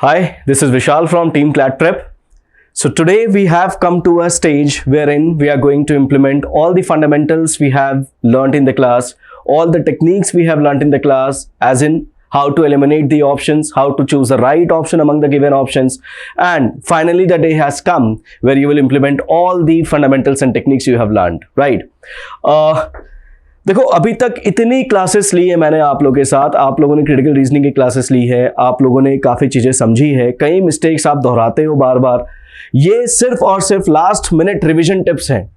Hi, this is Vishal from Team Clat Prep. So today we have come to a stage wherein we are going to implement all the fundamentals we have learnt in the class, all the techniques we have learnt in the class, as in how to eliminate the options, how to choose the right option among the given options, and finally the day has come where you will implement all the fundamentals and techniques you have learned, right? देखो अभी तक इतनी classes ली है मैंने आप लोगों के साथ, आप लोगों ने क्रिटिकल रीजनिंग की क्लासेस ली है, आप लोगों ने काफ़ी चीज़ें समझी है, कई मिस्टेक्स आप दोहराते हो बार बार। ये सिर्फ और सिर्फ लास्ट मिनट रिवीजन टिप्स हैं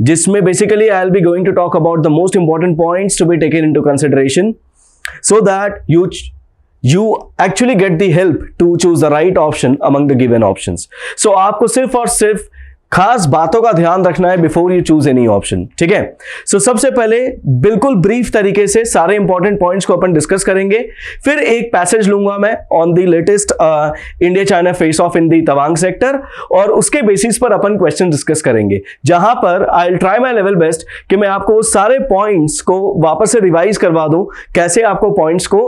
जिसमें basically I will be going to talk about the most important points to be taken into consideration so that you actually get the help to choose the right option among the given options. So आपको सिर्फ और सिर्फ खास बातों का ध्यान रखना है before you choose any option, ठीक है? सो सबसे पहले बिल्कुल ब्रीफ तरीके से सारे इंपॉर्टेंट पॉइंट्स को अपन डिस्कस करेंगे, फिर एक पैसेज लूंगा मैं on the latest India China face of in the Tawang sector, और उसके बेसिस पर अपन क्वेश्चन डिस्कस करेंगे, जहां पर I will try my level best कि मैं आपको सारे पॉइंट्स को वापस से रिवाइज करवा दूं, कैसे आपको पॉइंट्स को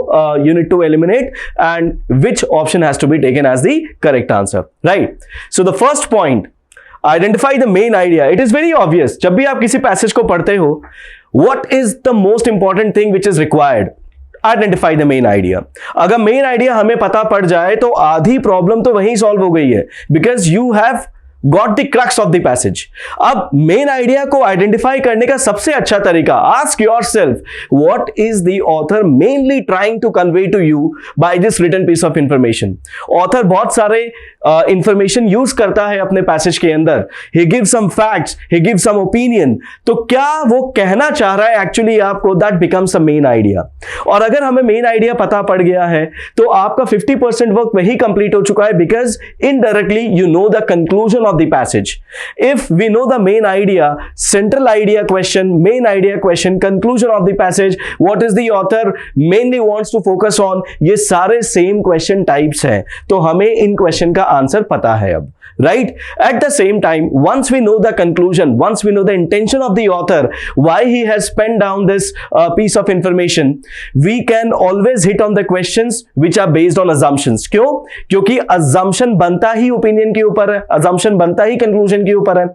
you need to eliminate and which option has to be taken as the correct answer, right? So the first point, identify the main idea. It is very obvious, जब भी आप किसी पैसेज को पढ़ते हो, what is the most important thing which is required? Identify the main idea. अगर main idea हमें पता पड़ जाए तो आधी प्रॉब्लम तो वहीं सॉल्व हो गई है, because you have got the crux of the passage. अब मेन आइडिया को आइडेंटिफाई करने का सबसे अच्छा तरीका, ask yourself what is the author mainly trying to convey to you by this written piece of information. Author बहुत सारे information use करता है अपने पैसेज के अंदर. ही गिव सम फैक्ट्स, ही गिव सम ओपिनियन. तो क्या वो कहना चाह रहा है एक्चुअली आपको, that becomes a main idea. और अगर हमें मेन आइडिया पता पड़ गया है तो आपका 50% वर्क वही कंप्लीट हो चुका है, because indirectly you know the conclusion of the passage. If we know the main idea, central idea question, main idea question, conclusion of the passage, what is the author mainly wants to focus on, ये सारे same question types हैं, तो हमें इन question का answer पता है अब, right? At the same time, once we know the conclusion, once we know the intention of the author, why he has penned down this piece of information, we can always hit on the questions which are based on assumptions. क्यों? क्योंकि assumption बनता ही opinion के ऊपर है, assumption बनता ही conclusion के ऊपर है.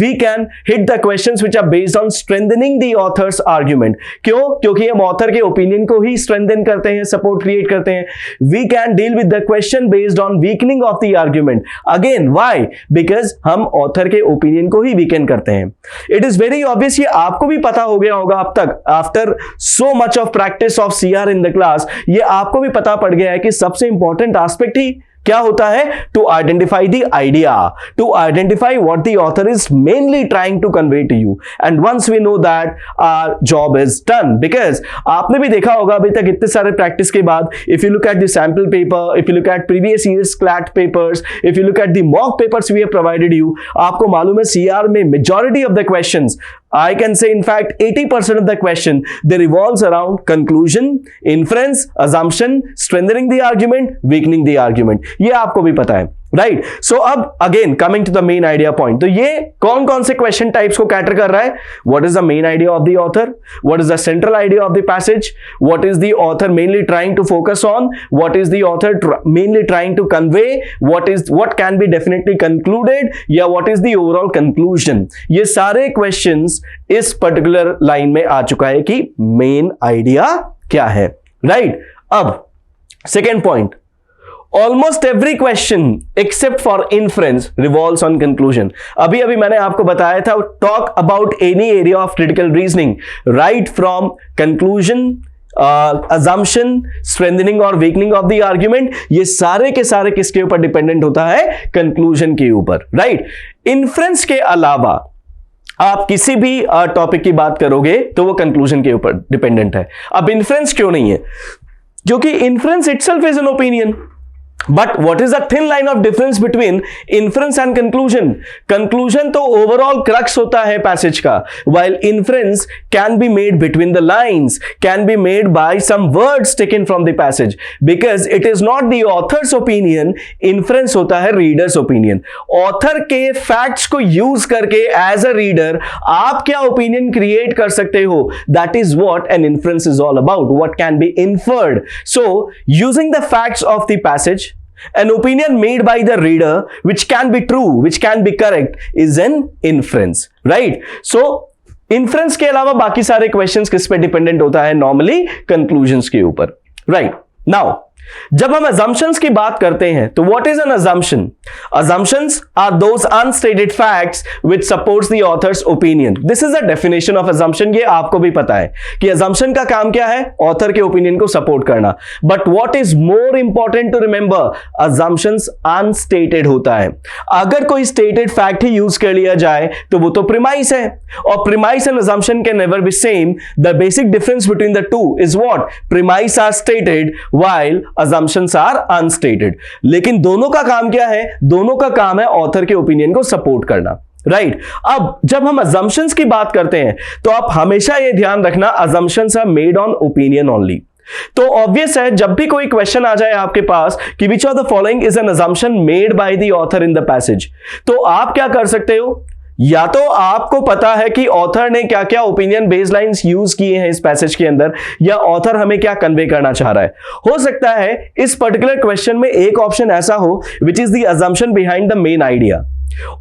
We can hit the questions which are based on strengthening the author's argument. क्यों? क्योंकि हम author के opinion को ही strengthen करते हैं, support create करते हैं. We can deal with the question based on weakening of the argument. Again, why? Because हम ऑथर के ओपिनियन को ही वीकेंड करते हैं. इट इज वेरी ऑब्वियस, ये आपको भी पता हो गया होगा अब तक, after so much of practice of CR in the class, ये आपको भी पता पड़ गया है कि सबसे इंपॉर्टेंट एस्पेक्ट ही क्या होता है? To identify the idea, to identify what the author is mainly trying to convey to you, and once we know that our job is done. Because आपने भी देखा होगा अभी तक इतने सारे प्रैक्टिस के बाद, if you look at the sample paper, if you look at previous years CLAT papers, if you look at the mock papers we have provided you, आपको मालूम है सीआर में majority of the questions, I can say in fact 80% of the question they revolves around conclusion, inference, assumption, strengthening the argument, weakening the argument. ये आपको भी पता है, right? So अब again coming to the main idea point, तो ये कौन कौन से क्वेश्चन टाइप्स को कैटर कर रहा है? What is the main idea of the author, what is the central idea of the passage, what is the author mainly trying to focus on, what is the author mainly trying to convey, what can be definitely concluded, या what is the overall conclusion. ये सारे questions इस particular line में आ चुका है कि main idea क्या है, राइट? अब second point, almost every question except for inference revolves on conclusion. अभी अभी मैंने आपको बताया था, talk about any area of critical reasoning, right from conclusion, assumption, strengthening और weakening of the argument, ये सारे के सारे किसके ऊपर डिपेंडेंट होता है? कंक्लूजन के ऊपर, राइट? इन्फ्रेंस के अलावा आप किसी भी टॉपिक की बात करोगे तो वो कंक्लूजन के ऊपर डिपेंडेंट है. अब इन्फ्रेंस क्यों नहीं है? क्योंकि inference itself is an opinion. But what is the thin line of difference between inference and conclusion? Conclusion तो overall crux होता है passage का, while inference can be made between the lines, can be made by some words taken from the passage, because it is not the author's opinion. Inference होता है reader's opinion. Author के facts को use करके as a reader आप क्या opinion create कर सकते हो? That is what an inference is all about. What can be inferred? So using the facts of the passage, An opinion made by the reader which can be true, which can be correct, is an inference, right? So inference के अलावा बाकी सारे questions किस पे dependent होता है? Normally conclusions के ऊपर, राइट? नाउ जब हम assumptions की बात करते हैं तो what is an assumption? Assumptions are those unstated facts which supports the author's opinion. This is the definition of assumption. ये आपको भी पता है कि assumption का काम क्या है? ऑथर के ओपिनियन को सपोर्ट करना. But what is more important to remember? Assumptions unstated होता है. अगर कोई stated fact ही यूज कर लिया जाए तो वो तो premise है, और premise and assumption can never be same. The basic difference between the two is what? Premise are stated while assumptions are unstated. लेकिन दोनों का काम क्या है? दोनों का काम है ऑथर के ओपिनियन को सपोर्ट करना, राइट? अब जब हम assumptions की बात करते हैं तो आप हमेशा ये ध्यान रखना, assumptions are made on opinion only. तो ऑब्वियस है जब भी कोई क्वेश्चन आ जाए आपके पास कि which of the following is an assumption made by the author in the passage, तो आप क्या कर सकते हो? या तो आपको पता है कि ऑथर ने क्या क्या ओपिनियन बेस्ड लाइंस यूज किए हैं इस पैसेज के अंदर, या ऑथर हमें क्या कन्वे करना चाह रहा है. हो सकता है इस पर्टिकुलर क्वेश्चन में एक ऑप्शन ऐसा हो which is the assumption behind the main idea,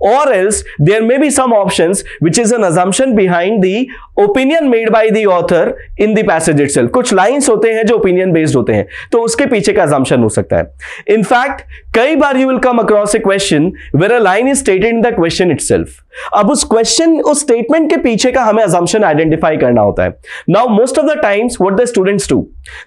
or else there may be some options which is an assumption behind the opinion made by the author in the passage itself. कुछ lines होते हैं जो opinion based होते हैं, तो उसके पीछे का assumption हो सकता है. In fact, कई बार you will come across a question where a line is stated in the question itself. अब उस क्वेश्चन, उस स्टेटमेंट के पीछे का हमें assumption आइडेंटिफाई करना होता है. Now most of the times what the students do,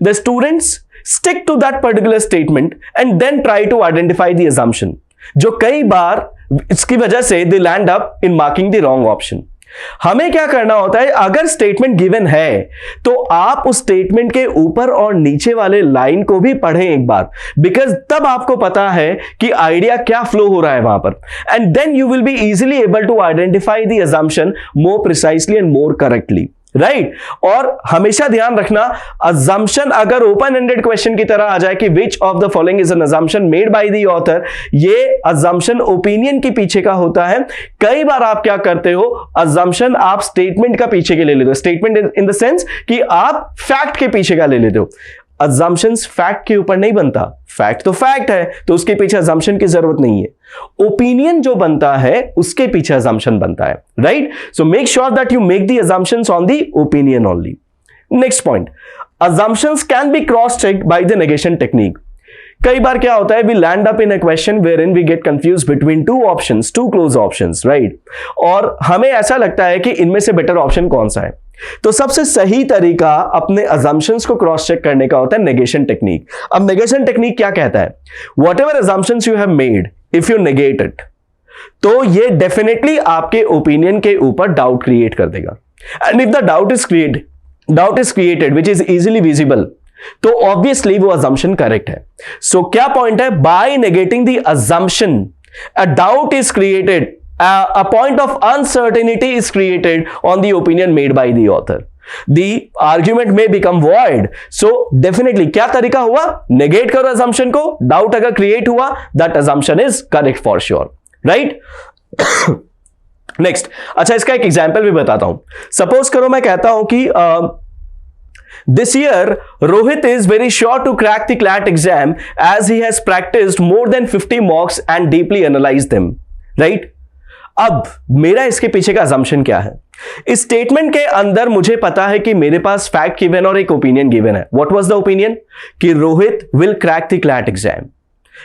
the students stick to that particular statement and then try to identify the assumption, जो कई बार इसकी वजह से they land up in marking the wrong option. हमें क्या करना होता है? अगर स्टेटमेंट गिवन है तो आप उस स्टेटमेंट के ऊपर और नीचे वाले लाइन को भी पढ़ें एक बार, बिकॉज तब आपको पता है कि आइडिया क्या फ्लो हो रहा है वहां पर, and then you will be easily able to identify the assumption more precisely and more correctly, right? और हमेशा ध्यान रखना, assumption अगर ओपन एंडेड क्वेश्चन की तरह आ जाए कि which of the following is an assumption made by the author, ये assumption ओपिनियन के पीछे का होता है. कई बार आप क्या करते हो, assumption आप स्टेटमेंट का पीछे के ले लेते हो, स्टेटमेंट इन द सेंस कि आप फैक्ट के पीछे का ले लेते हो. assumptions फैक्ट के ऊपर नहीं बनता, फैक्ट तो फैक्ट है, तो उसके पीछे assumption की जरूरत नहीं है. ओपिनियन जो बनता है उसके पीछे assumption बनता है, right? So make sure that you make the assumptions on the opinion only. Next point, assumptions can be cross checked by the negation technique. कई बार क्या होता है, we land up in a question wherein we get confuse between two options, two close options, right? और हमें ऐसा लगता है कि इनमें से बेटर ऑप्शन कौन सा है. तो सबसे सही तरीका अपने assumptions को क्रॉस चेक करने का होता है नेगेशन टेक्निक. अब नेगेशन टेक्निक क्या कहता है? Whatever assumptions you have made, if you negate it, तो ये डेफिनेटली आपके ओपिनियन के ऊपर डाउट क्रिएट कर देगा. And if the doubt is created which is easily visible, तो ऑब्वियसली वो assumption करेक्ट है. सो क्या पॉइंट है? By negating the assumption, a doubt is created, a point of uncertainty is created on the opinion made by the author. The argument may become void. So definitely क्या तरीका हुआ? Negate करो assumption को, doubt अगर create हुआ, that assumption is correct for sure, right? Next, अच्छा इसका एक एग्जाम्पल भी बताता हूं. सपोज करो मैं कहता हूं कि this year Rohit is very sure to crack the CLAT exam as he has practiced more than 50 mocks and deeply analyzed them, right? अब मेरा इसके पीछे का assumption क्या है? इस स्टेटमेंट के अंदर मुझे पता है कि मेरे पास फैक्ट गिवन और एक ओपिनियन गिवन है. What was the opinion? कि Rohit will crack the CLAT exam.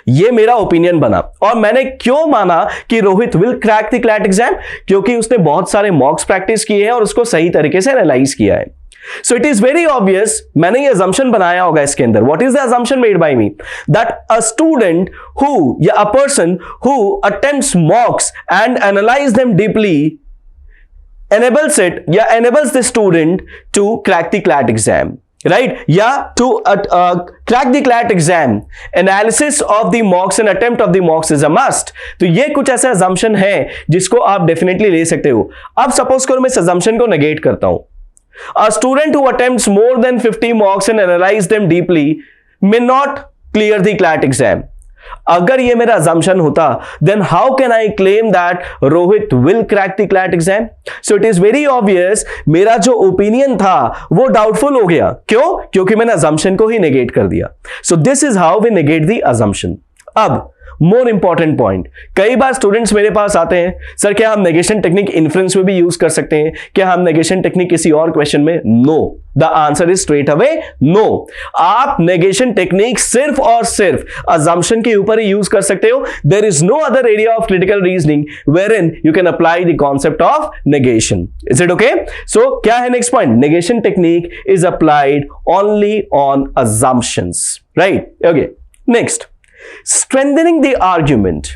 ये मेरा ओपिनियन बना, और मैंने क्यों माना कि Rohit will crack the CLAT exam? क्योंकि उसने बहुत सारे मॉक्स प्रैक्टिस किए हैं और उसको सही तरीके से एनालाइज किया है. So it is very obvious, मैंने ये assumption बनाया होगा इसके अंदर. What is the assumption made by me? That a student who, या a person who attempts mocks and analyze them deeply enables it, या enables the student to crack the CLAT exam, right? या to crack the CLAT exam, analysis of the mocks and attempt of the mocks is a must. तो ये कुछ ऐसा assumption है जिसको आप definitely ले सकते हो. अब suppose करो मैं इस assumption को negate करता हूं. A student who attempts more than 50 mocks and analyze them deeply may not clear the CLAT exam. अगर ये मेरा assumption होता, then how can I claim that Rohit will crack the CLAT exam? So it is very obvious, मेरा जो opinion था वो doubtful हो गया. क्यों? क्योंकि मैंने assumption को ही negate कर दिया. So this is how we negate the assumption. अब मोर इंपॉर्टेंट पॉइंट, कई बार स्टूडेंट्स मेरे पास आते हैं, सर क्या हम नेगेशन टेक्निक इन्फ्रेंस में भी यूज कर सकते हैं, क्या हम नेगेशन टेक्निक किसी और क्वेश्चन में? No, the answer is straight away no. आप नेगेशन टेक्निक सिर्फ और सिर्फ अजम्पशन के ऊपर ही यूज कर सकते हो। There is no other area of critical reasoning where in you can apply the concept of negation. Is it okay? So क्या है next point? Negation technique is applied only on assumptions, right? Okay, next, strengthening the argument.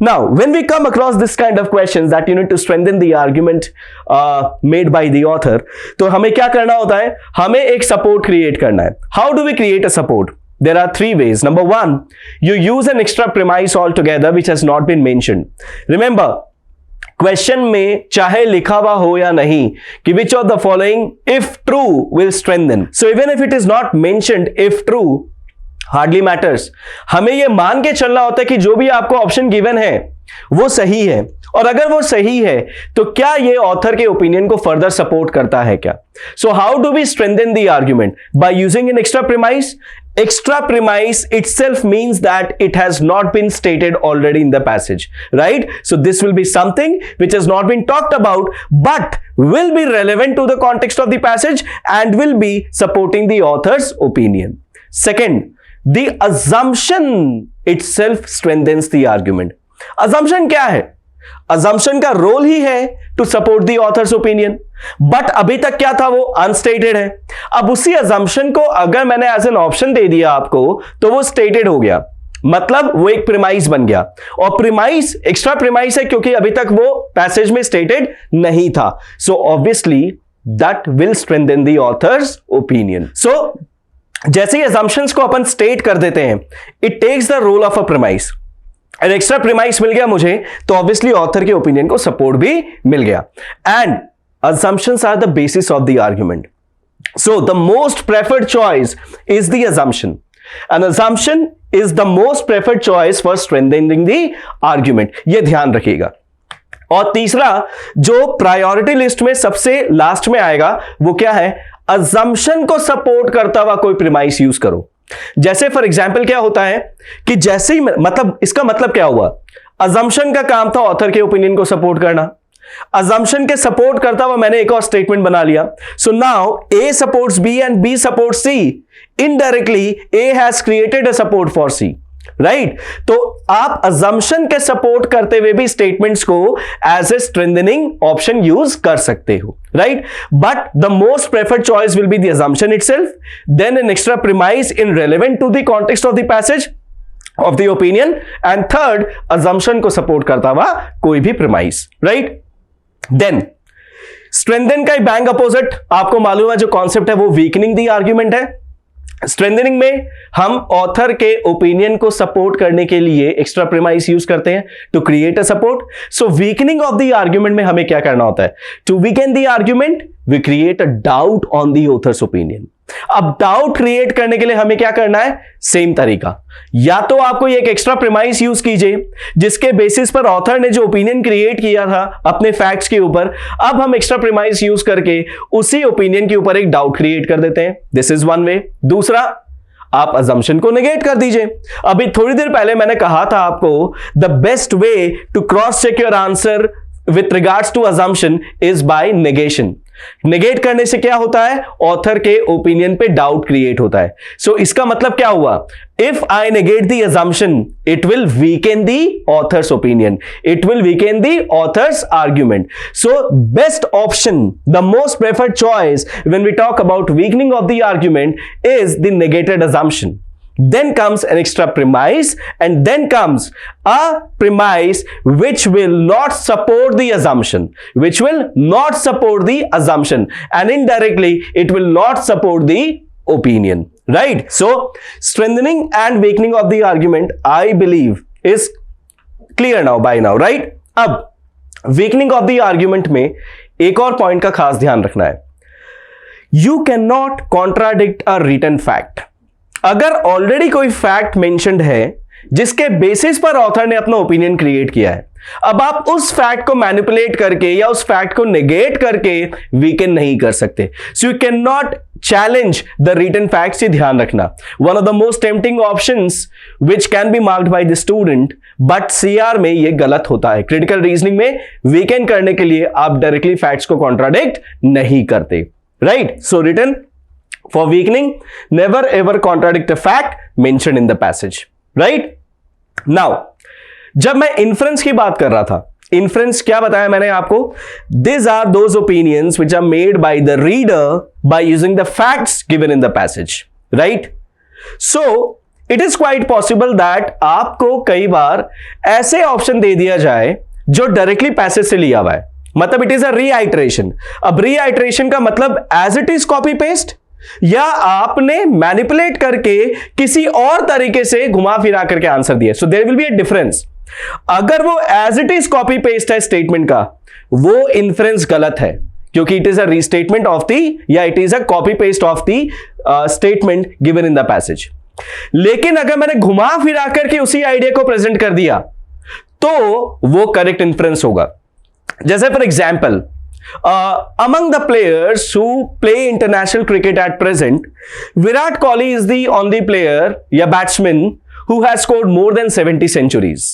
Now, when we come across this kind of questions that you need to strengthen the argument made by the author, तो हमें क्या करना होता है? हमें एक support create करना है. How do we create a support? There are three ways. Number one, you use an extra premise altogether which has not been mentioned. Remember, question में चाहे लिखा हुआ हो या नहीं कि which of the following if true will strengthen. So even if it is not mentioned if true, hardly matters, हमें यह मान के चलना होता है कि जो भी आपको ऑप्शन गिवन है वो सही है, और अगर वो सही है तो क्या ये ऑथर के ओपिनियन को फर्दर सपोर्ट करता है क्या? So how do we strengthen the argument? By using an extra premise. Extra premise itself means that it has not been stated already in the passage, right? So this will be something which has not been talked about but will be relevant to the context of the passage and will be supporting the author's opinion. Second, the assumption itself strengthens the argument. Assumption क्या है? Assumption का role ही है to support the author's opinion. But अभी तक क्या था? वो अनस्टेटेड है. अब उसी assumption को अगर मैंने एज एन ऑप्शन दे दिया आपको तो वो स्टेटेड हो गया, मतलब वो एक प्रीमाइस बन गया, और प्रीमाइस एक्स्ट्रा प्रीमाइस है क्योंकि अभी तक वो पैसेज में स्टेटेड नहीं था. So obviously that will strengthen the author's opinion. So जैसे ही assumptions को अपन स्टेट कर देते हैं, it takes the role of a premise. An extra premise मिल गया मुझे तो ऑब्वियसली ऑथर के ओपिनियन को सपोर्ट भी मिल गया. And assumptions are the basis of the argument. So the most preferred choice is the assumption. An assumption is the most preferred choice for strengthening the argument. ये ध्यान रखिएगा. और तीसरा जो प्रायोरिटी लिस्ट में सबसे लास्ट में आएगा वो क्या है? assumption को सपोर्ट करता हुआ कोई प्रीमाइस यूज करो. जैसे फॉर एग्जाम्पल क्या होता है कि जैसे ही मतलब इसका मतलब क्या हुआ? assumption का काम था ऑथर के ओपिनियन को सपोर्ट करना. assumption के सपोर्ट करता हुआ मैंने एक और स्टेटमेंट बना लिया. So now A supports B and B supports C. Indirectly A has created a support for C. Right? तो आप assumption के सपोर्ट करते हुए भी स्टेटमेंट्स को as a strengthening option use कर सकते हो, right? But the most preferred choice will be the assumption itself, then an extra premise in relevant to the context of the passage of the opinion, and third assumption को support करता हुआ कोई भी premise, right? Then strengthen का bank opposite आपको मालूम है जो कॉन्सेप्ट है वो वीकनिंग द आर्ग्यूमेंट है. स्ट्रेंथनिंग में हम ऑथर के ओपिनियन को सपोर्ट करने के लिए एक्स्ट्रा प्रीमाइस यूज करते हैं to create a support. So weakening of the argument में हमें क्या करना होता है? To weaken the argument we create a doubt on the author's opinion. अब डाउट क्रिएट करने के लिए हमें क्या करना है? सेम तरीका, या तो आपको एक एक्स्ट्रा प्रीमाइस यूज कीजिए जिसके बेसिस पर ऑथर ने जो ओपिनियन क्रिएट किया था अपने फैक्ट्स के ऊपर, अब हम एक्स्ट्रा प्रीमाइस यूज करके उसी ओपिनियन के ऊपर एक डाउट क्रिएट कर देते हैं. This is one way. दूसरा, आप assumption को नेगेट कर दीजिए. अभी थोड़ी देर पहले मैंने कहा था आपको the best way to cross check your answer with regards to assumption is by negation. Negate करने से क्या होता है? ऑथर के ओपिनियन पे डाउट क्रिएट होता है. सो इसका मतलब क्या हुआ? If I negate the assumption, it will weaken the author's opinion. It will weaken the author's argument. So best option, the most preferred choice when we talk about weakening of the argument is the negated assumption. Then comes an extra premise, and then comes a premise which will not support the assumption, which will not support the assumption, and indirectly it will not support the opinion, right? So strengthening and weakening of the argument, I believe, is clear now by now, right? अब weakening of the argument में एक और point का खास ध्यान रखना है. You cannot contradict a written fact. अगर ऑलरेडी कोई फैक्ट मेंशन्ड है जिसके बेसिस पर ऑथर ने अपना ओपिनियन क्रिएट किया है, अब आप उस फैक्ट को मैनिपुलेट करके या उस फैक्ट को नेगेट करके वीकन नहीं कर सकते. So you can not challenge the written facts. ये ध्यान रखना. One of the most tempting options which can be marked by the student, but CR में ये गलत होता है. क्रिटिकल रीजनिंग में वीकन करने के लिए आप डायरेक्टली फैक्ट्स को कॉन्ट्राडिक्ट नहीं करते. Right. So written for weakening, never ever contradict a fact mentioned in the passage. Right. Now जब मैं इन्फ्रेंस की बात कर रहा था, इन्फ्रेंस क्या बताया मैंने आपको? This are those opinions which are made by the reader by using the facts given in the passage. Right. So it is quite possible that आपको कई बार ऐसे ऑप्शन दे दिया जाए जो डायरेक्टली पैसेज से लिया हुआ है, मतलब इट इज अ रीआइटरेशन. अब रीआइटरेशन का मतलब as it is copy paste, या आपने मैनिपुलेट करके किसी और तरीके से घुमा फिरा करके आंसर दिया. So there will be a difference. अगर वो as it is copy paste है स्टेटमेंट का, वो इन्फ्रेंस गलत है, क्योंकि it is a restatement of the, या it is a copy paste of the statement given in the passage. लेकिन अगर मैंने घुमा फिरा करके उसी आइडिया को प्रेजेंट कर दिया तो वो करेक्ट इन्फ्रेंस होगा. जैसे for example, among the players who play international cricket at present, Virat Kohli is the only player या batsman who has scored more than 70 centuries.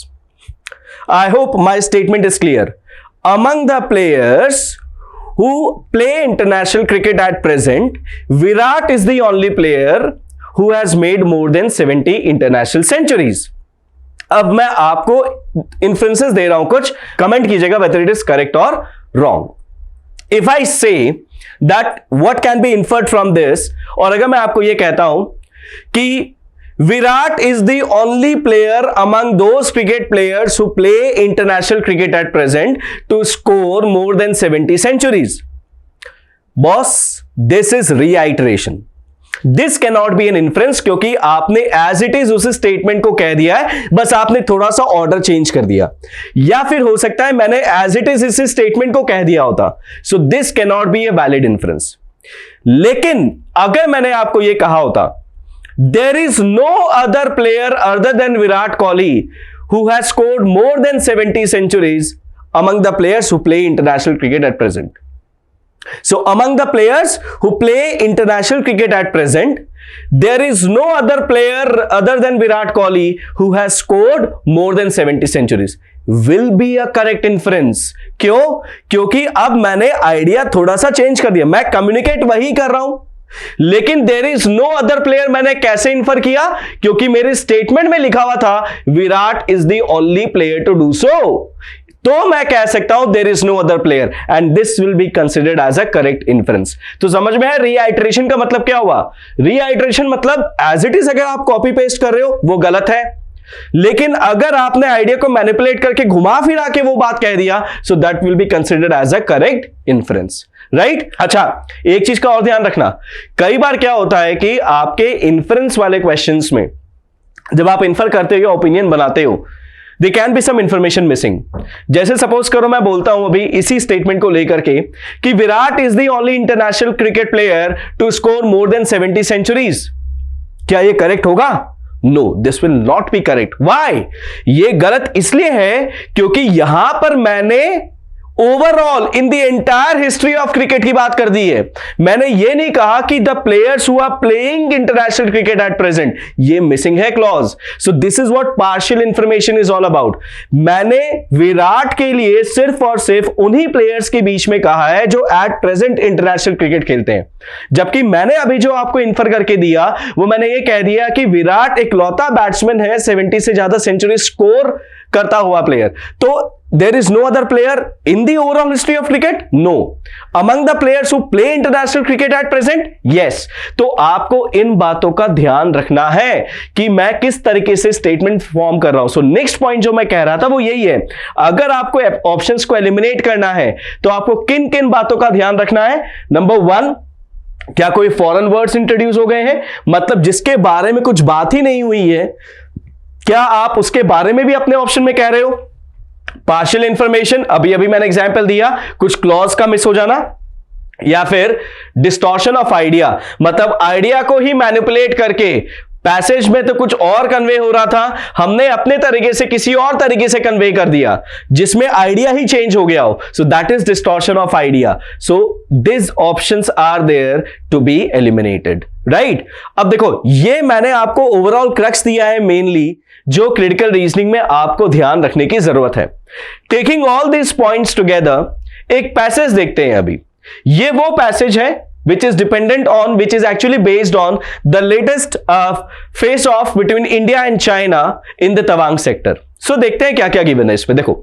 I hope my statement is clear. Among the players who play international cricket at present, Virat is the only player who has made more than 70 international centuries. अब मैं आपको inferences दे रहा हूं कुछ, comment कीजिएगा whether it is correct or wrong. If I say that what can be inferred from this, और अगर मैं आपको यह कहता हूं कि Virat is the only player among those cricket players who play international cricket at present to score more than 70 centuries. Boss, this is reiteration. This cannot be an inference, क्योंकि आपने as it is उस statement को कह दिया है, बस आपने थोड़ा सा ऑर्डर चेंज कर दिया. या फिर हो सकता है मैंने as it is इस स्टेटमेंट को कह दिया होता. So this cannot be a valid inference. लेकिन अगर मैंने आपको यह कहा होता, there is no other player other than Virat Kohli who has scored more than 70 centuries among the players who play international cricket at present. So among the players who play international cricket at present, there is no other player other than Virat Kohli who has scored more than 70 centuries. Will be a correct inference. क्यों? क्योंकि अब मैंने idea थोड़ा सा change कर दिया. मैं communicate वही कर रहा हूं, लेकिन there is no other player मैंने कैसे इन्फर किया? क्योंकि मेरे स्टेटमेंट में लिखा हुआ था Virat is the only player to do so. तो मैं कह सकता हूं there is no other player, and this will be considered as a correct inference. तो समझ में है रीआइटरेशन का मतलब क्या हुआ? रीआइटरेशन मतलब एज इट इज अगर आप कॉपी पेस्ट कर रहे हो वो गलत है, लेकिन अगर आपने आइडिया को मैनिपुलेट करके घुमा फिरा के वो बात कह दिया, so that will be considered as a correct inference. Right. अच्छा, एक चीज का और ध्यान रखना. कई बार क्या होता है कि आपके इन्फ्रेंस वाले क्वेश्चंस में जब आप इन्फर करते हो या ओपिनियन बनाते हो, they can be some information missing. जैसे सपोज करो मैं बोलता हूं अभी इसी स्टेटमेंट को लेकर के कि Virat is the only international cricket player to score more than 70 centuries. क्या ये करेक्ट होगा? No, this will not be correct. Why? ये गलत इसलिए है क्योंकि यहां पर मैंने overall in the entire history of cricket की बात कर दी है. मैंने ये नहीं कहा कि the players who are playing international cricket at present. ये मिसिंग है clause. So this is what partial information is all about. मैंने विराट के लिए सिर्फ और सिर्फ उन्हीं प्लेयर्स के बीच में कहा है जो एट प्रेजेंट इंटरनेशनल क्रिकेट खेलते हैं, जबकि मैंने अभी जो आपको इन्फर करके दिया वो मैंने ये कह दिया कि विराट इकलौता बैट्समैन है 70 से ज्यादा सेंचुरी स्कोर करता हुआ प्लेयर. तो there is no other player in the overall history of cricket? No. Among the players who play international cricket at present? Yes. तो आपको इन बातों का ध्यान रखना है कि मैं किस तरीके से स्टेटमेंट फॉर्म कर रहा हूं. सो नेक्स्ट पॉइंट जो मैं कह रहा था वो यही है, अगर आपको ऑप्शंस को एलिमिनेट करना है तो आपको किन किन बातों का ध्यान रखना है. नंबर 1, क्या कोई फॉरेन वर्ड्स इंट्रोड्यूस हो गए हैं, मतलब जिसके बारे में कुछ बात ही नहीं हुई है, क्या आप उसके बारे में भी अपने ऑप्शन में कह रहे हो? पार्शियल इंफॉर्मेशन, अभी मैंने एग्जांपल दिया, कुछ क्लॉज का मिस हो जाना, या फिर डिस्टॉर्शन ऑफ आइडिया, मतलब आइडिया को ही मैनिपुलेट करके पैसेज में तो कुछ और कन्वे हो रहा था, हमने अपने तरीके से किसी और तरीके से कन्वे कर दिया जिसमें आइडिया ही चेंज हो गया हो. So that is distortion of idea. So this options are there to be eliminated. Right. अब देखो, ये मैंने आपको ओवरऑल क्रक्स दिया है मेनली, जो क्रिटिकल रीजनिंग में आपको ध्यान रखने की जरूरत है. Taking all this points together, एक पैसेज देखते हैं अभी. ये वो पैसेज है which is dependent on, which is actually based on the latest face off between India and China in the Tawang sector. So देखते हैं क्या क्या given है इसमें. देखो,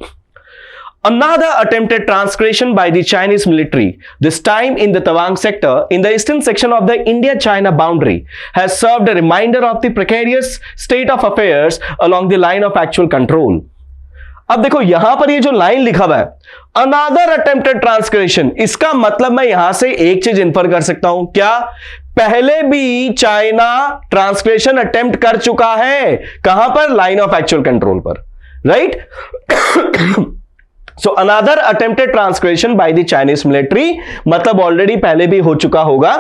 another attempted transgression by the Chinese military, this time in the Tawang sector in the eastern section of the India-China boundary, has served a reminder of the precarious state of affairs along the line of actual control. अब देखो, यहां पर ये जो line लिखा हुआ है, another attempted transgression, इसका मतलब मैं यहां से एक चीज इन्फर कर सकता हूं. क्या? पहले भी चाइना ट्रांसग्रेशन अटेम्प्ट कर चुका है. कहां पर? लाइन ऑफ एक्चुअल कंट्रोल पर. Right. So another attempted transgression by the Chinese military, मतलब ऑलरेडी पहले भी हो चुका होगा.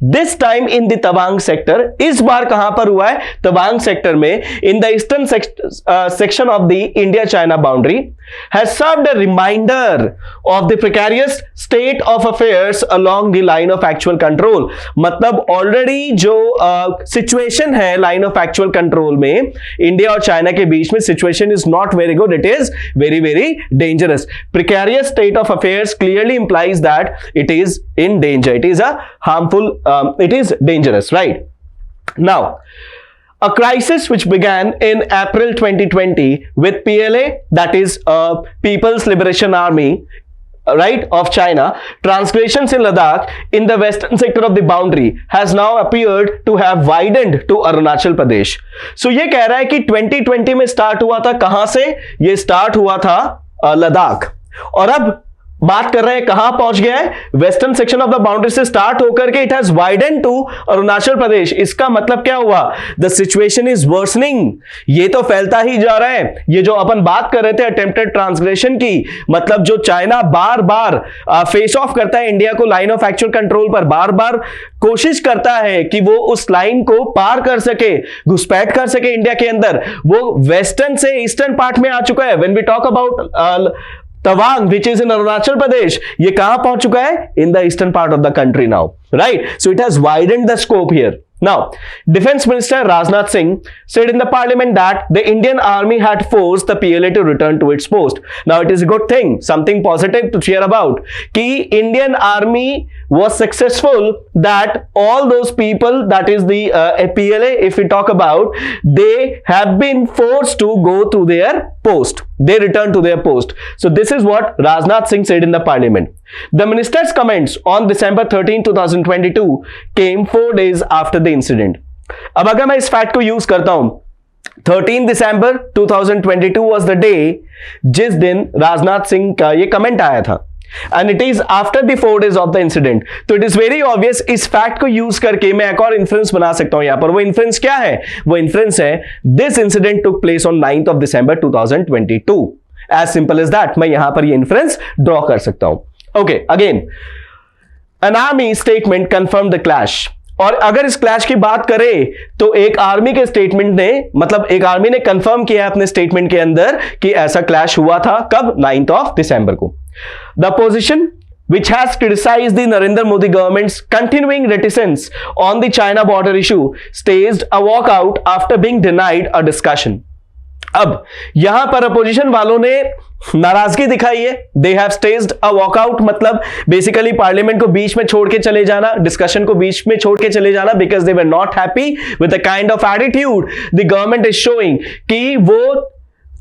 This time in the Tawang sector, इस बार कहां पर हुआ है? तवांग सेक्टर में, इन the eastern section of the India China boundary, has served a reminder of the precarious state of affairs along the line of actual control. मतलब ऑलरेडी जो situation है line of actual control में India और China के बीच में, situation is not very good, it is very very dangerous. Precarious state of affairs clearly implies that it is in danger, it is a harmful, it is dangerous, right? Now, a crisis which began in April 2020 with PLA, that is People's Liberation Army, right, of China, transgressions in Ladakh in the western sector of the boundary has now appeared to have widened to Arunachal Pradesh. So ये कह रहा है कि 2020 में start हुआ था. कहां से? ये स्टार्ट हुआ था लद्दाख, और अब बात कर रहे हैं कहां पहुंच गया है? Western section of the boundary से स्टार्ट होकर के it has widen to Arunachal Pradesh. इसका मतलब क्या हुआ? The situation is worsening. ये तो फैलता ही जा रहा है. ये जो अपन बात कर रहे थे अटेम्प्टेड ट्रांसग्रेशन की, मतलब जो China bar bar face of करता है इंडिया को लाइन ऑफ एक्चुअल कंट्रोल पर, बार बार कोशिश करता है कि वो उस लाइन को पार कर सके, घुसपैठ कर सके इंडिया के अंदर, वो वेस्टर्न से ईस्टर्न पार्ट में आ चुका है. When we talk about Tawang, which is in Arunachal Pradesh, ये कहां पहुंच चुका है? In the eastern part of the country now, right? So it has widened the scope here. Now, Defense Minister Rajnath Singh said in the parliament that the Indian army had forced the PLA to return to its post. Now, it is a good thing, something positive to cheer about, कि Indian army was successful, that all those people, that is the PLA, if we talk about, they have been forced to go to their post. They returned to their post. So this is what Rajnath Singh said in the parliament. The minister's comments on December 13, 2022 came 4 days after the incident. अब अगर मैं इस fact को use करता हूं, 13 दिसंबर 2022 was the day जिस दिन राजनाथ सिंह का ये कमेंट आया था, and it is after the 4 days of the incident. तो it is very obvious, इस फैक्ट को यूज करके मैं एक और इन्फ्रेंस बना सकता हूं यहां पर. वो इन्फ्रेंस क्या है? वो इन्फ्रेंस है, this incident took place on 9th of December 2022. As simple as that. मैं यहां पर ये इन्फ्रेंस ड्रॉ कर सकता हूं. Okay, again, an army statement confirmed the clash. और अगर इस क्लैश की बात करें तो एक आर्मी के स्टेटमेंट ने, मतलब एक आर्मी ने कंफर्म किया अपने स्टेटमेंट के अंदर कि ऐसा क्लैश हुआ था. कब? 9th of December को. The opposition, which has criticized the Narendra Modi government's continuing reticence on the China border issue, staged a walkout after being denied a discussion. अब यहां पर अपोजिशन वालों ने नाराजगी दिखाई है. दे हैव स्टेज्ड अ वॉकआउट, मतलब बेसिकली पार्लियामेंट को बीच में छोड़ के चले जाना, डिस्कशन को बीच में छोड़ के चले जाना, because they were not happy with the kind of attitude the government is showing, कि वो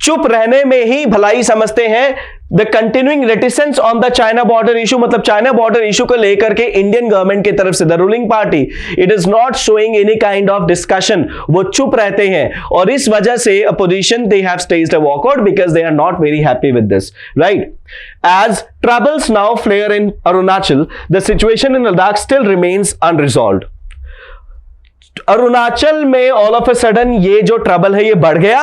चुप रहने में ही भलाई समझते हैं. The continuing reticence on the China border issue, मतलब चाइना बॉर्डर इशू को लेकर के इंडियन गवर्नमेंट की तरफ से the ruling party, it is not showing any kind of discussion. वो चुप रहते हैं और इस वजह से opposition they have staged a walkout because they are not very happy with this, right? As troubles now flare in Arunachal, the situation in Ladakh still remains unresolved. Arunachal में all of a sudden ये जो trouble है ये बढ़ गया,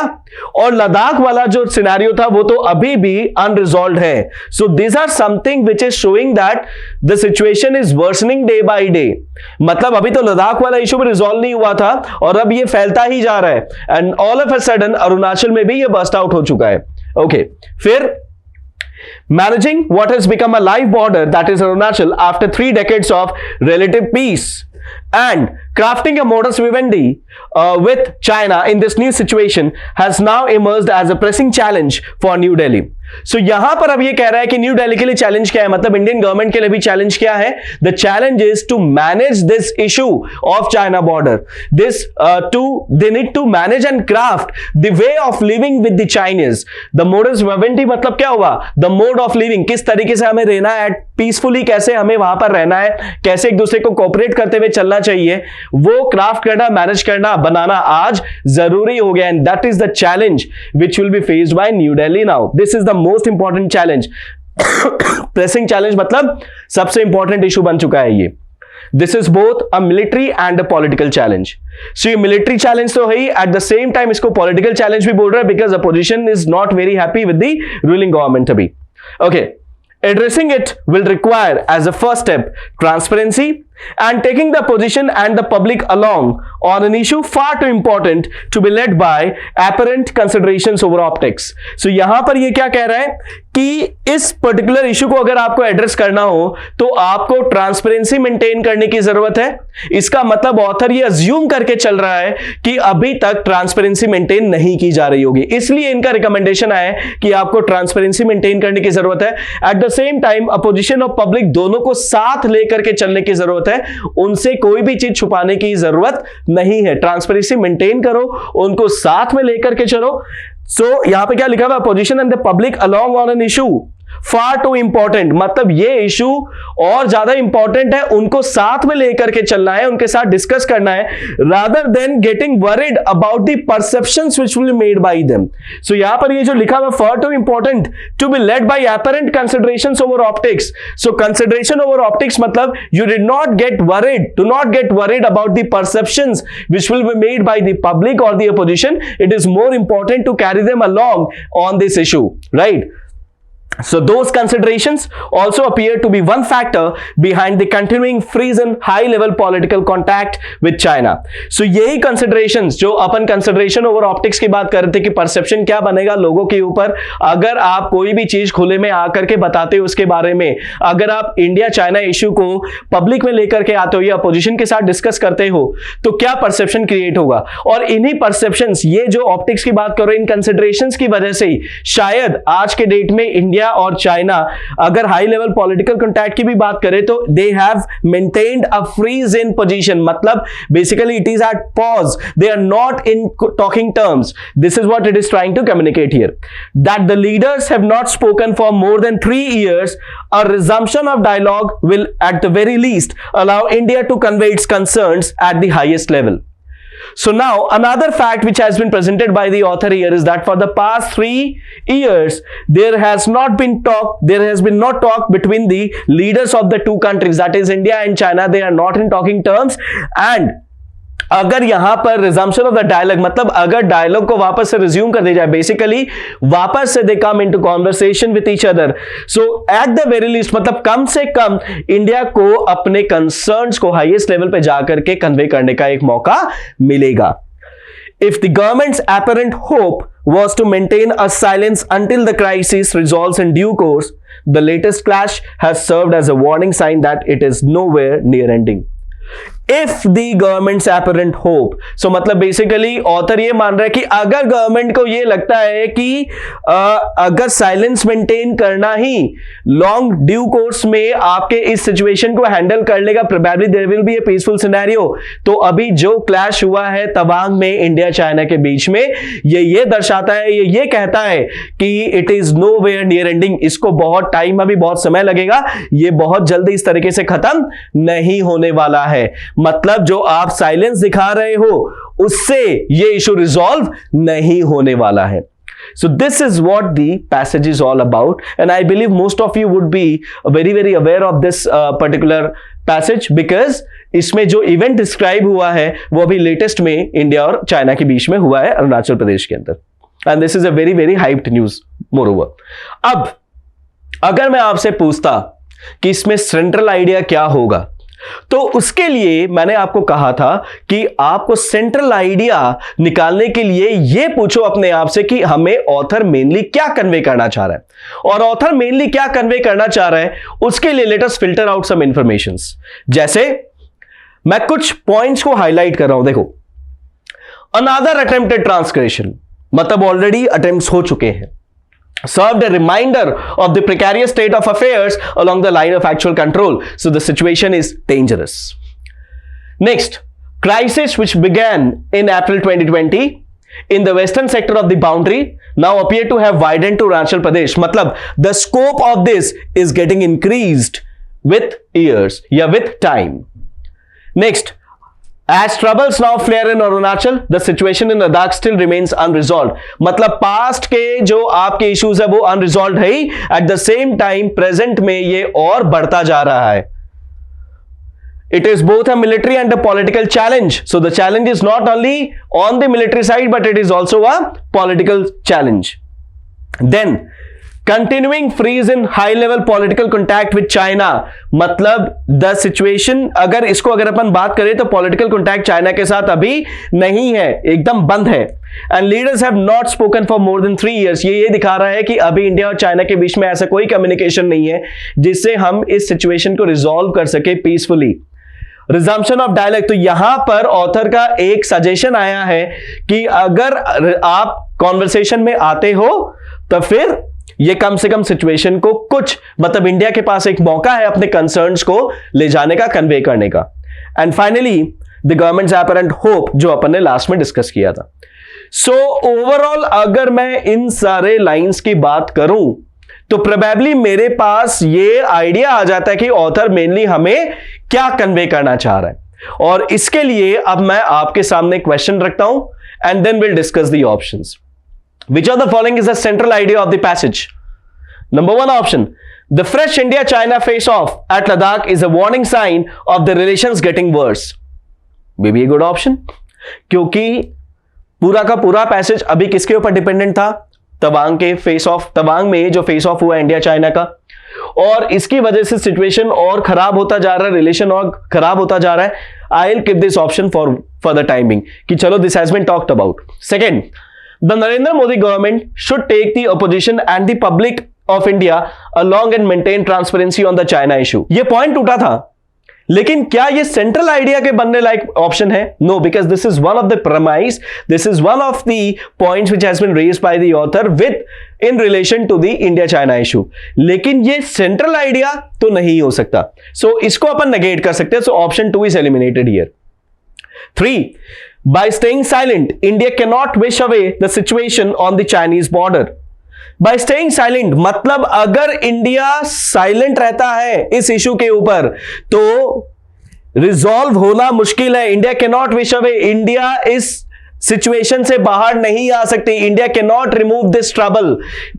और लद्दाख वाला जो सिनेरियो था वो तो अभी भी अनरिजॉल्व है. So this are something which is showing that the situation is worsening day by day. मतलब अभी तो लद्दाख वाला इशू भी रिजॉल्व नहीं हुआ था और अब ये फैलता ही जा रहा है, and all of a sudden Arunachal में भी ये बस्ट आउट हो चुका है. ओके, फिर managing what has become a live border, that is Arunachal, after 3 decades of relative peace, and crafting a modus vivendi with China in this new situation has now emerged as a pressing challenge for New Delhi. So यहां पर अब ये कह रहा है कि new Delhi के लिए चैलेंज क्या है, मतलब इंडियन गवर्नमेंट के लिए भी चैलेंज क्या है. The challenge is to manage this issue of China border. This they need to manage and craft the way of living with the Chinese. The modus vivendi मतलब क्या हुआ, द मोड ऑफ लिविंग, किस तरीके से हमें रहना है peacefully, कैसे हमें वहां पर रहना है, कैसे एक दूसरे को कोऑपरेट करते हुए चलना चाहिए, वो क्राफ्ट करना, मैनेज करना, बनाना आज जरूरी हो गया. And that is the challenge which will be faced by New Delhi now. This is the most important challenge. Pressing challenge मतलब सबसे इंपॉर्टेंट इशू बन चुका है ये. This is both a military and a political challenge. So ये military challenge तो है ही, एट द सेम टाइम इसको पॉलिटिकल चैलेंज भी बोल रहा है, because opposition is not very happy with the ruling government अभी. Okay, addressing it will require as a first step transparency and taking the opposition and the public along on an issue far too important to be led by apparent considerations over optics. So यहां पर ये क्या कह रहा है कि इस particular issue को अगर आपको एड्रेस करना हो तो आपको ट्रांसपेरेंसी मेंटेन करने की जरूरत है. इसका मतलब ऑथर ये अज्यूम करके चल रहा है कि अभी तक ट्रांसपेरेंसी मेंटेन नहीं की जा रही होगी, इसलिए इनका रिकमेंडेशन है कि आपको ट्रांसपेरेंसी मेंटेन करने की जरूरत है. Eight the same time opposition और पब्लिक दोनों को साथ लेकर के चलने की जरूरत है, उनसे कोई भी चीज छुपाने की जरूरत नहीं है. ट्रांसपेरेंसी मेंटेन करो, उनको साथ में लेकर के चलो. सो यहां पे क्या लिखा हुआ, position and the public along on an issue far too important, मतलब ये इशू और ज्यादा इंपॉर्टेंट है, उनको साथ में लेकर के चलना है, उनके साथ डिस्कस करना है, rather than getting worried about the perceptions which will be made by them. So यहां पर ये जो लिखा हुआ far too important to be led by apparent considerations over optics. So consideration over optics मतलब you did not get worried, do not get worried about the perceptions which will be made by the public और the opposition. It is more important to carry them along on this issue, right? So those considerations also appear to be one factor behind the continuing freeze in high-level political contact with China. So यही considerations जो अपन consideration over optics की बात कर रहे थे कि perception क्या बनेगा लोगों के ऊपर अगर आप कोई भी चीज खुले में आकर के बताते हो उसके बारे में, अगर आप इंडिया चाइना इशू को पब्लिक में लेकर के आते हो या अपोजिशन के साथ डिस्कस करते हो तो क्या परसेप्शन क्रिएट होगा. और इन्हीं परसेप्शंस, ये जो ऑप्टिक्स की बात करो, इन कंसिडरेशंस की वजह से ही शायद आज के डेट में इंडिया और चाइना अगर हाई लेवल पॉलिटिकल कॉन्टैक्ट की भी बात करें तो they have maintained a freeze in position, मतलब basically it is at pause, they are not in talking terms. This is what it is trying to communicate here, that the leaders have not spoken for more than 3 years. A resumption of dialogue will at the very least allow India to convey its concerns at the highest level. So now another fact which has been presented by the author here is that for the past 3 years there has been no talk between the leaders of the two countries, that is India and China. They are not in talking terms. And अगर यहां पर resumption of the dialogue मतलब अगर dialogue को वापस से resume कर दिया जाए, बेसिकली वापस से they come into conversation with each other. So at the very least मतलब कम से कम इंडिया को अपने कंसर्न्स को हाईएस्ट लेवल पे जाकर के कन्वे करने का एक मौका मिलेगा. If the government's apparent hope was to maintain a silence until the crisis resolves in due course, the latest clash has served as a warning sign that it is nowhere near ending. If the government's apparent hope, so मतलब basically author ये मान रहा है कि अगर government को ये लगता है कि अगर साइलेंस मेंटेन करना ही लॉन्ग ड्यू कोर्स में आपके इस सिचुएशन को हैंडल कर लेगा, probably there will be a peaceful scenario. तो अभी जो क्लैश हुआ है तवांग में इंडिया चाइना के बीच में, ये दर्शाता है, ये कहता है कि it is nowhere near ending. इसको बहुत टाइम, अभी बहुत समय लगेगा, ये बहुत जल्दी इस तरीके से खत्म नहीं होने वाला है. मतलब जो आप साइलेंस दिखा रहे हो उससे ये इशू रिजॉल्व नहीं होने वाला है. So this is what the passage is all about, and I believe most of you would be very aware of this particular passage, because इसमें जो इवेंट डिस्क्राइब हुआ है वो अभी लेटेस्ट में इंडिया और चाइना के बीच में हुआ है अरुणाचल प्रदेश के अंदर, and this is a very hyped news moreover. अब अगर मैं आपसे पूछता कि इसमें सेंट्रल आइडिया क्या होगा, तो उसके लिए मैंने आपको कहा था कि आपको सेंट्रल आइडिया निकालने के लिए यह पूछो अपने आप से कि हमें ऑथर मेनली क्या कन्वे करना चाह रहा है, और ऑथर मेनली क्या कन्वे करना चाह रहा है उसके लिए let us filter out some informations. जैसे मैं कुछ पॉइंट्स को हाईलाइट कर रहा हूं, देखो, अनदर अटेम्प्टेड ट्रांसग्रेशन, मतलब ऑलरेडी अटेम्प्ट्स हो चुके हैं, served a reminder of the precarious state of affairs along the line of actual control. So the situation is dangerous. Next, crisis which began in April 2020 in the western sector of the boundary now appear to have widened to Arunachal Pradesh. मतलब the scope of this is getting increased with years, with time. Next, as troubles now flare in Arunachal, the situation in Ladakh still remains unresolved. मतलब past के जो आपके issues है वो unresolved है ही, at the same time present में ये और बढ़ता जा रहा है। It is both a military and a political challenge. So the challenge is not only on the military side, but it is also a political challenge. Then continuing freeze in high level political contact with China, मतलब the situation, अगर अपन बात करें तो political contact China के साथ अभी नहीं है, एकदम बंद है, and leaders have not spoken for more than 3 years. ये दिखा रहा है कि अभी इंडिया और चाइना के बीच में ऐसा कोई कम्युनिकेशन नहीं है जिससे हम इस सिचुएशन को रिजॉल्व कर सके पीसफुली। रिजम्पशन ऑफ डायलॉग, तो यहां पर ऑथर का एक सजेशन आया है कि अगर आप कॉन्वर्सेशन में आते हो तो फिर ये कम से कम सिचुएशन को कुछ, मतलब इंडिया के पास एक मौका है अपने कंसर्न्स को ले जाने का, कन्वे करने का। And finally the governments apparent hope, जो अपन ने लास्ट में डिस्कस किया था। सो ओवरऑल अगर मैं इन सारे लाइंस की बात करूं तो प्रोबेबली मेरे पास ये आइडिया आ जाता है कि ऑथर मेनली हमें क्या कन्वे करना चाह रहा है, और इसके लिए अब मैं आपके सामने क्वेश्चन रखता हूं and then will discuss the options. Which of the following is the central idea of the passage? Number 1 option, the fresh India-China face-off at Ladakh is a warning sign of the relations getting worse. Maybe a good option, क्योंकि पूरा का पूरा passage अभी किसके ऊपर dependent था? तवांग के face of, Tawang में जो फेस ऑफ हुआ इंडिया चाइना का, और इसकी वजह से सिचुएशन और खराब होता जा रहा है, रिलेशन और खराब होता जा रहा है। I will keep this option for the timing कि चलो this has been talked about. Second, the Narendra Modi government should take the opposition and the public of India along and maintain transparency on the China issue. ये point टूटा था, लेकिन क्या ये central idea के बनने लायक ऑप्शन है? No, because this is one of the premise, this is one of the points which has been raised by the author with in relation to the India China issue. लेकिन ये central idea तो नहीं हो सकता, सो इसको अपन negate कर सकते हैं। So option 2 is eliminated here. 3, by staying silent, India cannot wish away the situation on the Chinese border. By staying silent, मतलब अगर इंडिया साइलेंट रहता है इस इशू के ऊपर तो रिजॉल्व होना मुश्किल है। India cannot wish away, India इस सिचुएशन से बाहर नहीं आ सकती। India cannot remove this trouble.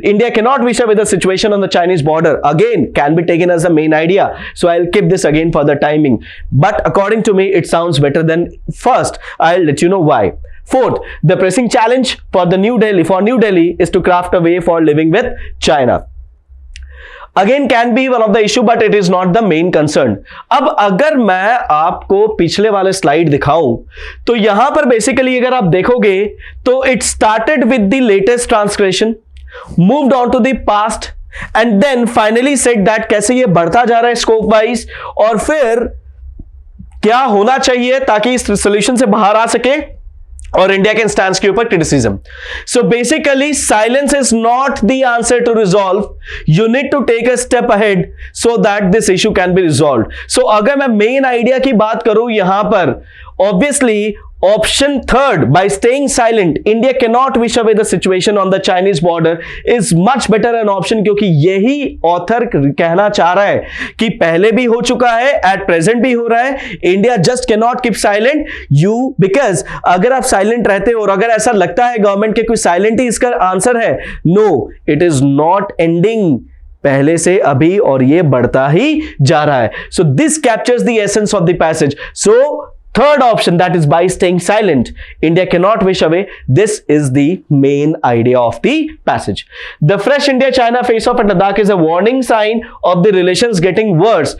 India cannot wish away the situation on the Chinese border. Again, can be taken as the main idea. So I'll keep this again for the timing. But according to me, it sounds better than first. I'll let you know why. 4th, the pressing challenge for New Delhi is to craft a way for living with China. Again can be one of the issue, but it is not the main concern. अब अगर मैं आपको पिछले वाले slide दिखाऊं तो यहां पर बेसिकली अगर आप देखोगे तो it started with the latest transgression, moved on to the past, and then finally said that कैसे ये बढ़ता जा रहा है स्कोप वाइज, और फिर क्या होना चाहिए ताकि इस सोल्यूशन से बाहर आ सके, और इंडिया के स्टैंड के ऊपर criticism. So basically silence is not the answer to resolve, you need to take a step ahead so that this issue can be resolve. So अगर मैं मेन आइडिया की बात करूं यहां पर, obviously option third, by staying silent, India cannot wish away the situation on the Chinese border is much better an option, क्योंकि यही author कहना चाह रहा है कि पहले भी हो चुका है, एट प्रेजेंट भी हो रहा है, India just cannot keep silent you, because अगर आप साइलेंट रहते हो और अगर ऐसा लगता है गवर्नमेंट के कोई साइलेंट ही इसका आंसर है, no, it is not ending, पहले से अभी और ये बढ़ता ही जा रहा है. So this captures the essence of the passage. So third option, that is by staying silent, India cannot wish away, this is the main idea of the passage. The fresh India-China face-off at Ladakh is a warning sign of the relations getting worse.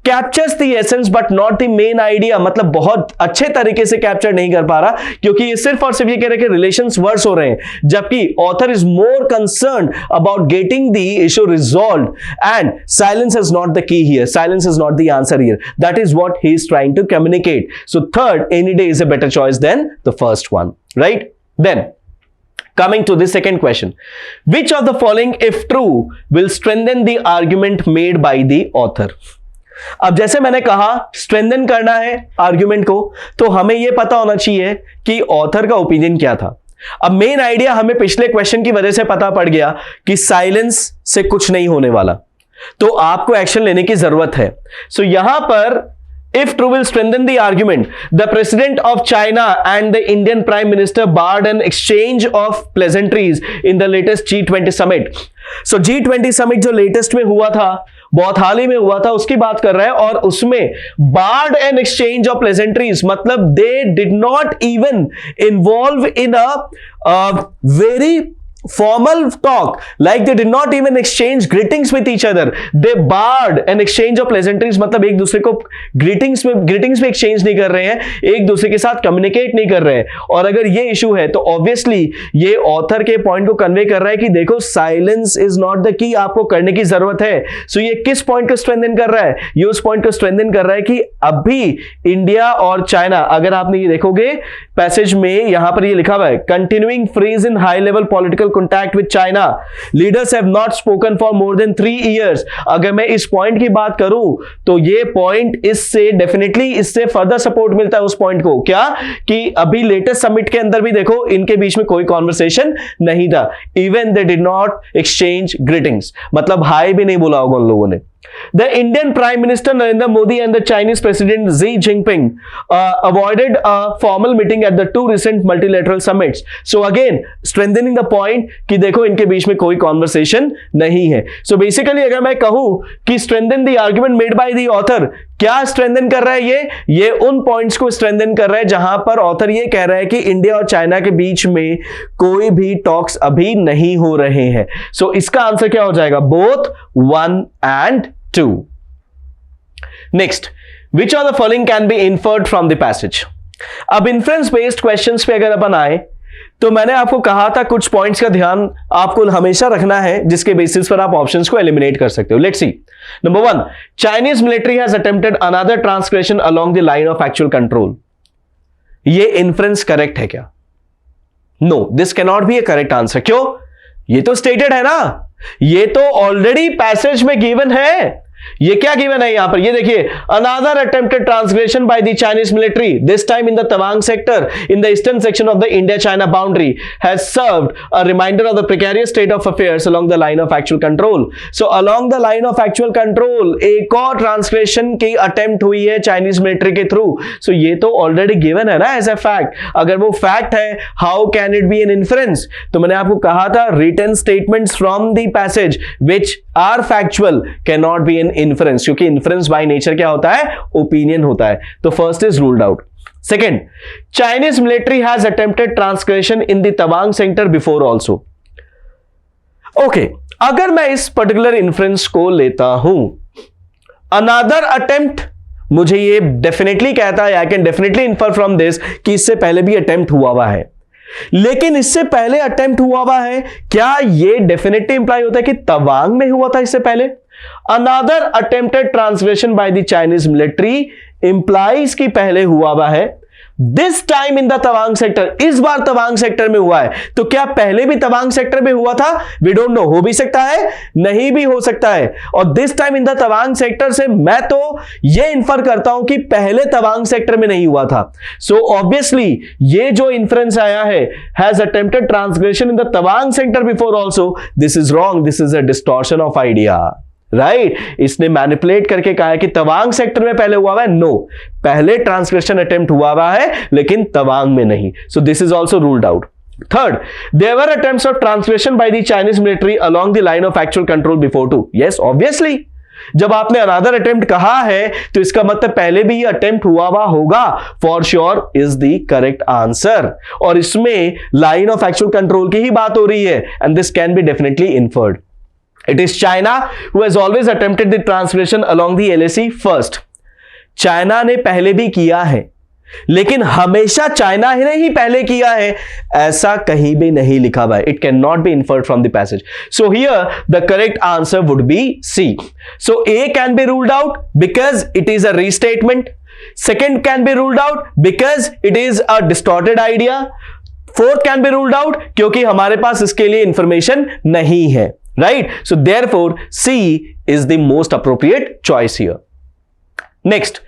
Captures the essence but not the main idea, मतलब बहुत अच्छे तरीके से capture नहीं कर पा रहा, क्योंकि ये सिर्फ और सिर्फ ये कह रहे हैं कि रिलेशंस वर्स हो रहे हैं, जबकि author is more concerned about getting the issue resolved, and silence is not the key here, silence is not the answer here, that is what he is trying to communicate. So third any day is a better choice than the first one, right? Then coming to the second question, which of the following if true will strengthen the argument made by the author? अब जैसे मैंने कहा strengthen करना है argument को, तो हमें यह पता होना चाहिए कि ऑथर का ओपिनियन क्या था. अब मेन आइडिया हमें पिछले क्वेश्चन की वजह से पता पड़ गया कि साइलेंस से कुछ नहीं होने वाला, तो आपको एक्शन लेने की जरूरत है. सो यहां पर if true will strengthen the argument, the president of China and the Indian prime minister barred an exchange of pleasantries in the latest G20 summit. So G20 summit जो लेटेस्ट में हुआ था, बहुत हाल ही में हुआ था, उसकी बात कर रहा है, और उसमें barred an exchange of pleasantries, मतलब they did not even involve in a very formal talk, like they did not even exchange greetings with each other, they barred an exchange of pleasantries, मतलब एक दूसरे को greetings में exchange नहीं कर रहे हैं, एक दूसरे के साथ communicate नहीं कर रहे हैं. और अगर ये issue है तो obviously ये author के point को convey कर रहा है कि देखो silence is not the key, आपको करने की जरूरत है. So ये किस point को strengthen कर रहा है? ये उस point को strengthen कर रहा है कि अभी इंडिया और चाइना, अगर आपने ये देखोगे पैसेज में यहां पर ये लिखा हुआ है, continuing freeze in high level political contact with China, leaders have not spoken for more than 3 years. अगर मैं इस पॉइंट की बात करूं तो ये पॉइंट इससे डेफिनेटली इससे फर्दर सपोर्ट मिलता है उस पॉइंट को, क्या कि अभी लेटेस्ट समिट के अंदर भी देखो इनके बीच में कोई कॉन्वर्सेशन नहीं था, even they did not exchange greetings, मतलब हाय भी नहीं बोला होगा उन लोगों ने. The Indian Prime Minister Narendra Modi and the Chinese President Xi Jinping avoided a formal meeting at the 2 recent multilateral summits. So again, strengthening the point कि देखो इनके बीच में कोई conversation नहीं है. So basically अगर मैं कहूँ कि strengthen the argument made by the author, क्या strengthen कर रहा है ये उन points को strengthen कर रहा है जहां पर author ये कह रहा है कि इंडिया और चाइना के बीच में कोई भी talks अभी नहीं हो रहे हैं. So इसका आंसर क्या हो जाएगा? Both 1 and 2. Next, which of the following can be inferred from the passage? अब inference based questions पे अगर अपन आए तो मैंने आपको कहा था कुछ पॉइंट्स का ध्यान आपको हमेशा रखना है जिसके बेसिस पर आप ऑप्शंस को एलिमिनेट कर सकते हो. Let's see. Number 1, Chinese military has attempted another transgression along the line of actual control. ये इन्फ्रेंस करेक्ट है क्या? No, this can not be a correct answer. क्यों? ये तो स्टेटेड है ना, ये तो ऑलरेडी पैसेज में गिवन है. ये क्या गिवन है यहां पर? ये देखिए, another attempted transgression by the Chinese military, this time in the Tawang sector in the eastern section of the India China boundary, has served a reminder of the precarious state of affairs along the line of actual control. So along the line of actual control एक और transgression की attempt हुई है Chinese military के through. So ये तो already given है ना एज ए फैक्ट. अगर वो फैक्ट है, how can it be an inference? तो मैंने आपको कहा था written statements from the passage which are factual can not be an inference, क्योंकि इन्फ्रेंस बाय नेचर क्या होता है? ओपिनियन होता है. तो first is ruled out. Second, Chinese military has attempted transgression in the Tawang sector before also. Okay, अगर मैं इस पर्टिकुलर इन्फ्रेंस को लेता हूं, अनदर अटेम्प्ट, मुझे ये डेफिनेटली कहता है, I can definitely infer from this कि इससे पहले भी अटेम्प्ट हुआ है. लेकिन इससे पहले अटेम्प्ट हुआ है, क्या ये डेफिनेटली इंप्लाई होता है कि तवांग में हुआ था इससे पहले? Another attempted transgression by the Chinese military implies कि पहले हुआ है, this time in the Tawang sector, इस बार तवांग सेक्टर में हुआ है। तो क्या पहले भी तवांग सेक्टर में हुआ था? वी डोंट नो, हो भी सकता है, नहीं भी हो सकता है। और this time in the Tawang sector से मैं तो यह इंफर करता हूं कि पहले तवांग सेक्टर में नहीं हुआ था। सो ऑब्वियसली ये जो इंफरेंस आया है, has attempted transgression in the Tawang sector before also, this is wrong, this is a distortion of idea, right? इसने मैनिपुलेट करके कहा है कि तवांग सेक्टर में पहले हुआ है। नो, पहले ट्रांसग्रेशन अटेम्प्ट हुआ है लेकिन तवांग में नहीं। सो this is also ruled out. Third, there were attempts of transgression by the Chinese military along the line of actual control before too. Yes, obviously. जब आपने अनदर अटेम्प्ट कहा है तो इसका मतलब पहले भी अटेम्प्ट हुआ होगा, for sure is the correct answer. और इसमें लाइन ऑफ एक्चुअल कंट्रोल की ही बात हो रही है, and this can be definitely inferred. It is China who has always attempted the transgression along the LAC first. China ने पहले भी किया है, लेकिन हमेशा चाइना ने ही पहले किया है, ऐसा कहीं भी नहीं लिखा हुआ है। It cannot be inferred from the passage. So here the correct answer would be C. So A can be ruled out because it is a restatement. Second can be ruled out because it is a distorted idea. Fourth can be ruled out क्योंकि हमारे पास इसके लिए information नहीं है। Right? So therefore, C is the most appropriate choice here. Next,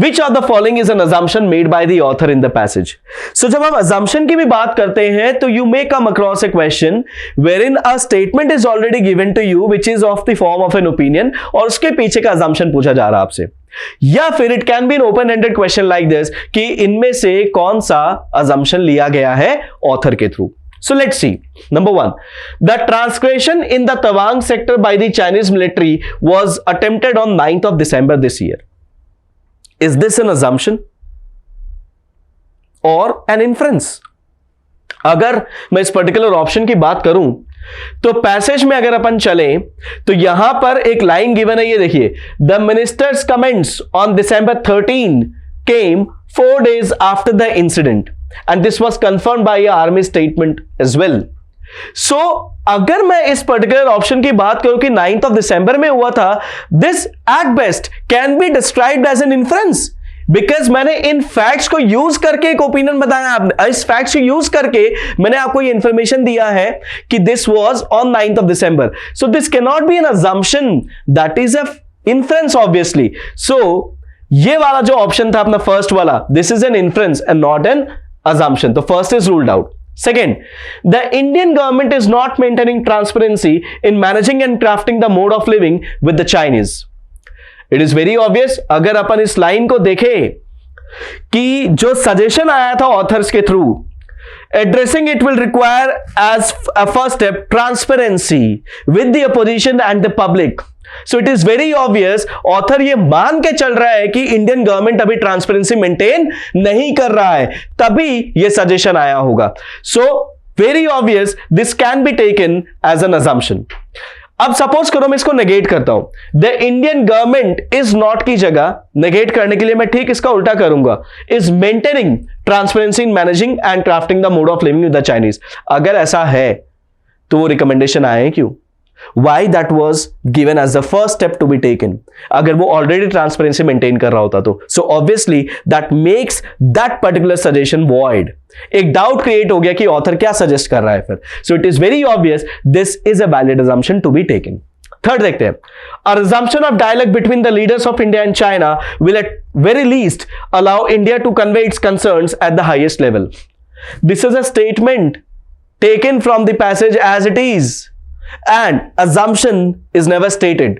which of the following is an assumption made by the author in the passage? So जब हम assumption की भी बात करते हैं तो you may come across a question wherein a statement is already given to you which is of the form of an opinion और उसके पीछे का assumption पूछा जा रहा है आपसे, या फिर it can be an open-ended question like this कि इनमें से कौन सा assumption लिया गया है author के through. So let's see. Number one, the transgression in the Tawang sector by the Chinese military was attempted on 9th of December this year. Is this an assumption or an inference? अगर मैं इस particular option की बात करूं तो passage में अगर अपन चले तो यहां पर एक लाइन गिवन है, ये देखिए, the ministers comments on December 13 came 4 days after the incident. And this was confirmed by a army statement as well. So, अगर मैं इस पर्टिकुलर ऑप्शन की बात करूं कि 9th of December में हुआ था, this at best can be described as an inference. Because मैंने इन फैक्ट्स को यूज करके एक ओपिनियन बताया, आपने इस फैक्ट्स को यूज करके मैंने आपको ये इंफॉर्मेशन दिया है कि this was on 9th of December. So this can not be an assumption, that is a inference obviously. So ये वाला जो ऑप्शन था अपना फर्स्ट वाला, this is an inference and not an assumption. The first is ruled out. Second, the Indian government is not maintaining transparency in managing and crafting the mode of living with the Chinese. It is very obvious. अगर अपन इस line को देखें कि जो suggestion आया था authors के through, addressing it will require as a first step transparency with the opposition and the public. So it is very obvious, author ये मान के चल रहा है कि इंडियन गवर्नमेंट अभी ट्रांसपेरेंसी मेंटेन नहीं कर रहा है, तभी ये सजेशन आया होगा. So very obvious this can be taken as an assumption. अब सपोज करो मैं इसको नेगेट करता हूं, the Indian government is not की जगह नेगेट करने के लिए मैं ठीक इसका उल्टा करूंगा, is maintaining transparency in managing and crafting the mode of living with the Chinese. अगर ऐसा है तो वो रिकमेंडेशन आए क्यों? Why that was given as the first step to be taken? अगर वो already transparency maintain कर रहा होता तो. So obviously that makes that particular suggestion void. एक doubt create हो गया कि author क्या suggest कर रहा है फिर. So it is very obvious this is a valid assumption to be taken. Third देखते हैं. A resumption of dialogue between the leaders of India and China will at very least allow India to convey its concerns at the highest level. This is a statement taken from the passage as it is. And assumption is never stated.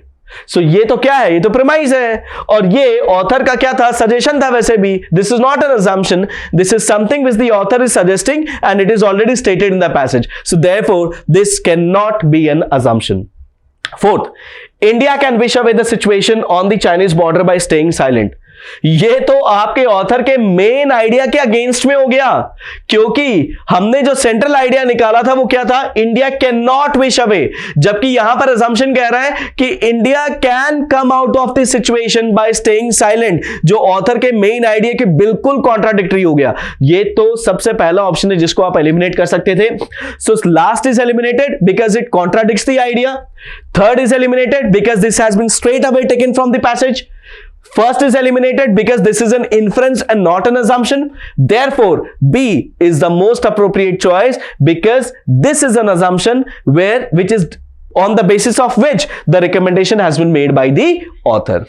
So ये तो क्या है? ये तो premise है. और ये author का क्या था? Suggestion था वैसे भी. This is not an assumption. This is something which the author is suggesting and it is already stated in the passage. So therefore, this cannot be an assumption. Fourth, India can wish away the situation on the Chinese border by staying silent. ये तो आपके author के main idea के against में हो गया, क्योंकि हमने जो सेंट्रल आइडिया निकाला था वो क्या था? India can not wish away, जबकि यहां पर असम्पशन कह रहा है कि India can come out of this situation bye staying silent, जो ऑथर के मेन आइडिया के बिल्कुल कॉन्ट्राडिक्टरी हो गया. ये तो सबसे पहला ऑप्शन है जिसको आप एलिमिनेट कर सकते थे. So last is eliminated because it contradicts the idea. Third is eliminated because this has been straight away taken from the passage. First is eliminated because this is an inference and not an assumption. Therefore, B is the most appropriate choice because this is an assumption which is on the basis of which the recommendation has been made by the author.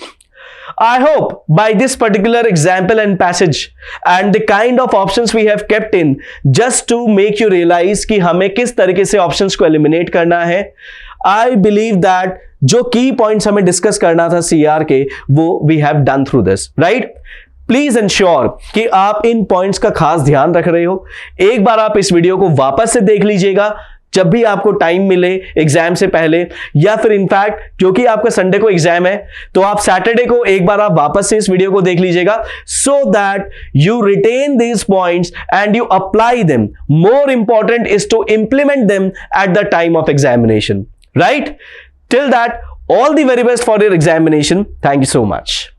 I hope by this particular example and passage and the kind of options we have kept in just to make you realize कि हमें किस तरीके से options को eliminate करना है, I believe that जो की पॉइंट्स हमें डिस्कस करना था CR के, वो we have done through this, right? Please ensure कि आप इन पॉइंट्स का खास ध्यान रख रहे हो. एक बार आप इस वीडियो को वापस से देख लीजिएगा जब भी आपको टाइम मिले एग्जाम से पहले, या फिर इनफैक्ट क्योंकि आपका संडे को एग्जाम है तो आप सैटरडे को एक बार आप वापस से इस वीडियो को देख लीजिएगा, so that you retain these points and you apply them. More important is to implement them at the time of examination, right? Till that, all the very best for your examination. Thank you so much.